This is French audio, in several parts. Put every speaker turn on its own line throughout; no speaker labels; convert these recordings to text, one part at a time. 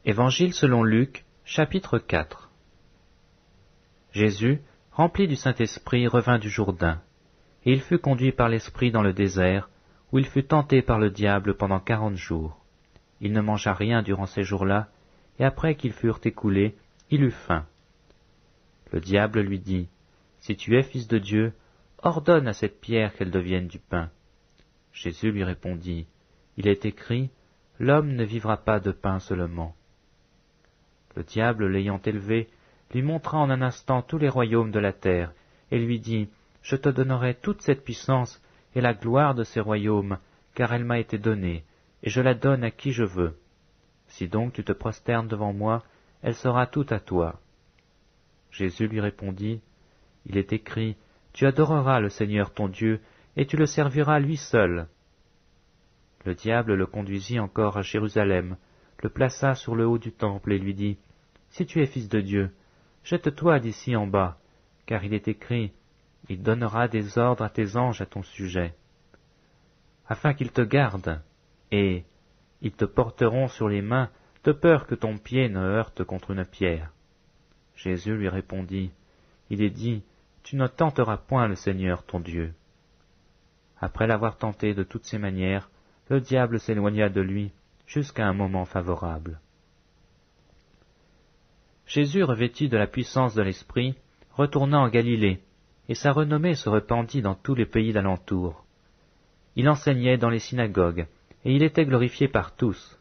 Évangile selon Luc, chapitre 4. Jésus, rempli du Saint-Esprit, revint du Jourdain, et il fut conduit par l'Esprit dans le désert, où il fut tenté par le diable pendant 40 jours. Il ne mangea rien durant ces jours-là, et après qu'ils furent écoulés, il eut faim. Le diable lui dit, « Si tu es fils de Dieu, ordonne à cette pierre qu'elle devienne du pain. » Jésus lui répondit, « Il est écrit, l'homme ne vivra pas de pain seulement. » Le diable, l'ayant élevé, lui montra en un instant tous les royaumes de la terre, et lui dit, « Je te donnerai toute cette puissance et la gloire de ces royaumes, car elle m'a été donnée, et je la donne à qui je veux. Si donc tu te prosternes devant moi, elle sera toute à toi. » Jésus lui répondit, « Il est écrit, tu adoreras le Seigneur ton Dieu, et tu le serviras lui seul. » Le diable le conduisit encore à Jérusalem, le plaça sur le haut du temple et lui dit, « Si tu es fils de Dieu, jette-toi d'ici en bas, car il est écrit, il donnera des ordres à tes anges à ton sujet, afin qu'ils te gardent, et ils te porteront sur les mains, de peur que ton pied ne heurte contre une pierre. » Jésus lui répondit, « Il est dit, tu ne tenteras point le Seigneur ton Dieu. » Après l'avoir tenté de toutes ses manières, le diable s'éloigna de lui jusqu'à un moment favorable. Jésus, revêtu de la puissance de l'Esprit, retourna en Galilée, et sa renommée se répandit dans tous les pays d'alentour. Il enseignait dans les synagogues, et il était glorifié par tous.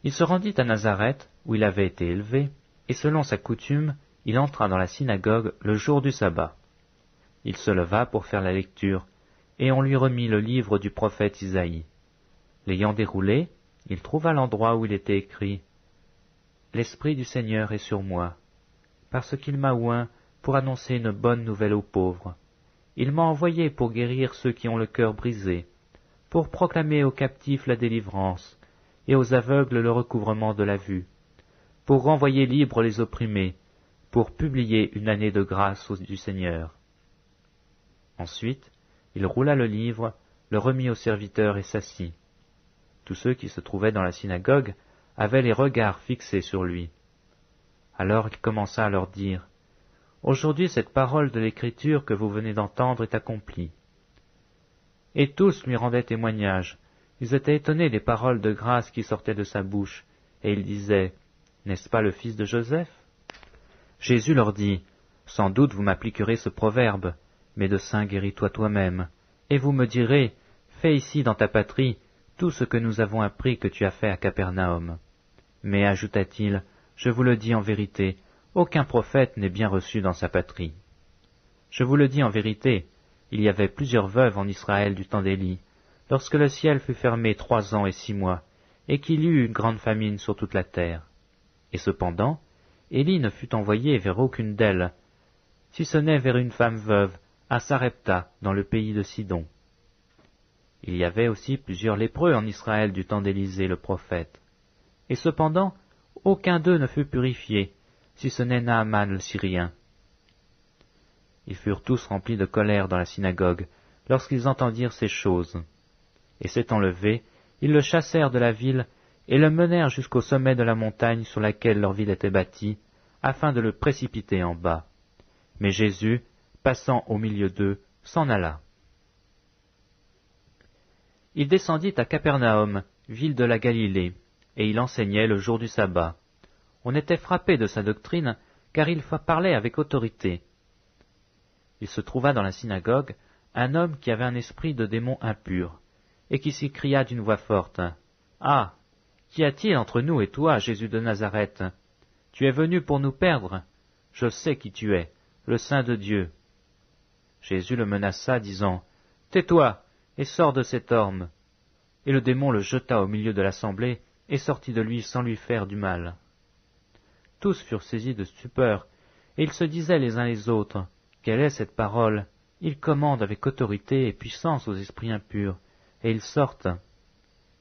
Il se rendit à Nazareth, où il avait été élevé, et selon sa coutume, il entra dans la synagogue le jour du sabbat. Il se leva pour faire la lecture, et on lui remit le livre du prophète Isaïe. L'ayant déroulé, il trouva l'endroit où il était écrit « L'Esprit du Seigneur est sur moi, parce qu'il m'a oint pour annoncer une bonne nouvelle aux pauvres. Il m'a envoyé pour guérir ceux qui ont le cœur brisé, pour proclamer aux captifs la délivrance, et aux aveugles le recouvrement de la vue, pour renvoyer libres les opprimés, pour publier une année de grâce du Seigneur. » Ensuite, il roula le livre, le remit au serviteur et s'assit. Tous ceux qui se trouvaient dans la synagogue avaient les regards fixés sur lui. Alors il commença à leur dire, « Aujourd'hui cette parole de l'Écriture que vous venez d'entendre est accomplie. » Et tous lui rendaient témoignage. Ils étaient étonnés des paroles de grâce qui sortaient de sa bouche, et ils disaient, « N'est-ce pas le fils de Joseph ?» Jésus leur dit, « Sans doute vous m'appliquerez ce proverbe, Médecin, guéris-toi toi-même, et vous me direz, fais ici dans ta patrie tout ce que nous avons appris que tu as fait à Capernaum. Mais, ajouta-t-il, je vous le dis en vérité, aucun prophète n'est bien reçu dans sa patrie. Je vous le dis en vérité, il y avait plusieurs veuves en Israël du temps d'Élie, lorsque le ciel fut fermé 3 ans et 6 mois, et qu'il y eut une grande famine sur toute la terre. Et cependant, Élie ne fut envoyé vers aucune d'elles, si ce n'est vers une femme veuve, à Sarepta, dans le pays de Sidon. Il y avait aussi plusieurs lépreux en Israël du temps d'Élisée le prophète. Et cependant, aucun d'eux ne fut purifié, si ce n'est Naaman le Syrien. Ils furent tous remplis de colère dans la synagogue, lorsqu'ils entendirent ces choses. Et s'étant levés, ils le chassèrent de la ville, et le menèrent jusqu'au sommet de la montagne sur laquelle leur ville était bâtie, afin de le précipiter en bas. Mais Jésus, passant au milieu d'eux, s'en alla. Il descendit à Capernaum, ville de la Galilée, et il enseignait le jour du sabbat. On était frappé de sa doctrine, car il parlait avec autorité. Il se trouva dans la synagogue un homme qui avait un esprit de démon impur, et qui s'écria d'une voix forte, « Ah, qu'y a-t-il entre nous et toi, Jésus de Nazareth? Tu es venu pour nous perdre? Je sais qui tu es, le Saint de Dieu. » Jésus le menaça, disant, « Tais-toi, et sors de cet homme. » Et le démon le jeta au milieu de l'assemblée, et sortit de lui sans lui faire du mal. Tous furent saisis de stupeur, et ils se disaient les uns les autres, « Quelle est cette parole? Il commande avec autorité et puissance aux esprits impurs, et ils sortent. »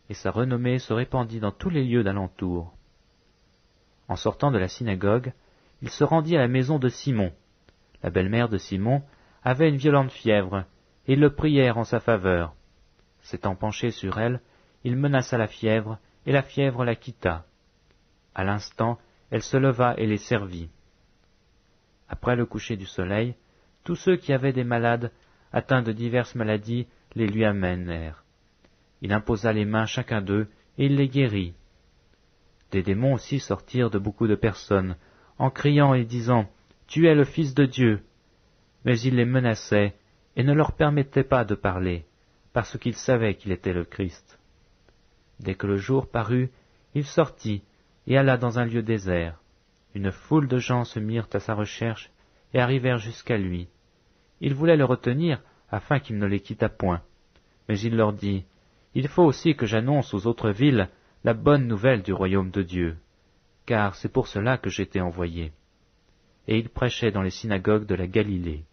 Et sa renommée se répandit dans tous les lieux d'alentour. En sortant de la synagogue, il se rendit à la maison de Simon. La belle-mère de Simon avait une violente fièvre, et ils le prièrent en sa faveur. S'étant penché sur elle, il menaça la fièvre, et la fièvre la quitta. À l'instant, elle se leva et les servit. Après le coucher du soleil, tous ceux qui avaient des malades, atteints de diverses maladies, les lui amenèrent. Il imposa les mains chacun d'eux, et il les guérit. Des démons aussi sortirent de beaucoup de personnes, en criant et disant « Tu es le Fils de Dieu !» Mais il les menaçait, et ne leur permettait pas de parler, parce qu'ils savaient qu'il était le Christ. Dès que le jour parut, il sortit, et alla dans un lieu désert. Une foule de gens se mirent à sa recherche, et arrivèrent jusqu'à lui. Ils voulaient le retenir, afin qu'il ne les quittât point. Mais il leur dit, « Il faut aussi que j'annonce aux autres villes la bonne nouvelle du royaume de Dieu, car c'est pour cela que j'ai été envoyé. » Et il prêchait dans les synagogues de la Galilée.